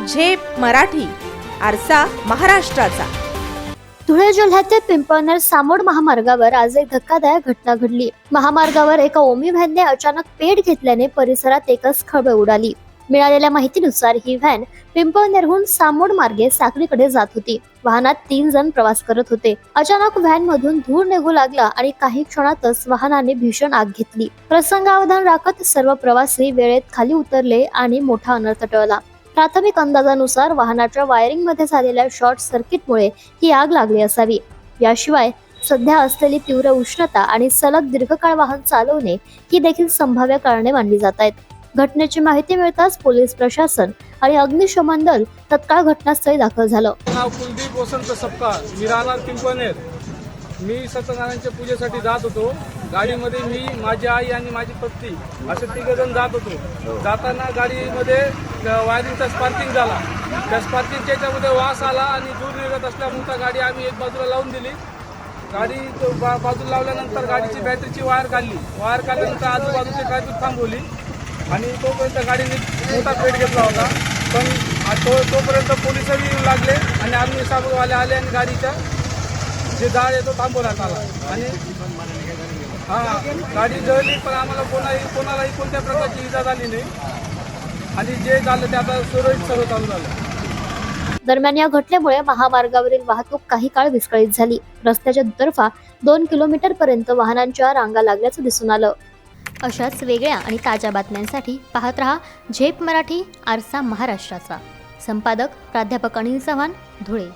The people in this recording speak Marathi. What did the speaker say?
झेप मराठी, आरसा महाराष्ट्राचा. धुळे जिल्ह्यातील पिंपळनेर सामोड महामार्गावर आज एक धक्कादायक घटना घडली. महामार्गावर एका ओमी व्हॅनने अचानक पेट घेतल्याने परिसरात एकच खळबळ उडाली. मिळालेल्या माहितीनुसार ही व्हॅन पिंपळनेरहून सामोड मार्गे साक्रीकडे जात होती. वाहनात 3 जण प्रवास करत होते. अचानक व्हॅन मधून धूर निघू लागला आणि काही क्षणातच वाहनाने भीषण आग घेतली. प्रसंगावधान राखत सर्व प्रवासी वेळेत खाली उतरले आणि मोठा अनर्थ टळला. प्राथमिक अंदाजानुसार वाहनाच्या वायरिंग मध्ये झालेल्या शॉर्ट सर्किटमुळे ही आग लागली असावी. याशिवाय सध्या असलेली तीव्र उष्णता आणि सलग दीर्घकाळ वाहन चालवणे ही देखील संभाव्य कारणे मानली जात आहेत. घटनेची माहिती मिळताच पोलीस प्रशासन आणि अग्निशमन दल तत्काळ घटनास्थळी दाखल झालं. नाव कुलदीप वसंत सपकाळ, मी राहणार पिंपळनेर. मी सत्यनारायणच्या पूजेसाठी जात होतो. गाडीमध्ये मी, माझी आई आणि माझी पत्नी असे 3 जण जात होतो. जाताना गाडीमध्ये वायरिंगचा स्पार्किंग झाला. त्या स्पार्किंगच्या याच्यामध्ये वास आला आणि दूर निघत असल्यामुळे गाडी आम्ही एक बाजूला लावून दिली. गाडी बाजूला लावल्यानंतर गाडीची बॅटरीची वायर काढली. वायर काढल्यानंतर आजूबाजूची ट्रॅफिक थांबवली आणि तोपर्यंत गाडीने मोठा पेट घेतला होता. पण तोपर्यंत पोलिसही येऊ लागले आणि अग्निशामकवाले आले आणि गाडीच्या जे जाळ येतो थांबवण्यात आला आणि गाडी जळली. पण आम्हाला कोणालाही कोणत्या प्रकारची इजा झाली नाही आणि जे झालं ते आता सुरळीत सर्व चालू झालं. दरम्यान या घटनेमुळे महामार्गावरील वाहतूक काही काळ विस्कळीत झाली. रस्त्याच्या दुतर्फा 2 किलोमीटर पर्यंत वाहनांच्या रांगा लागल्याचं दिसून आलं. अशाच वेगळ्या आणि ताज्या बातम्यांसाठी पाहत रहा झेप मराठी, आरसा महाराष्ट्राचा. संपादक प्राध्यापक अनिल चव्हाण, धुळे.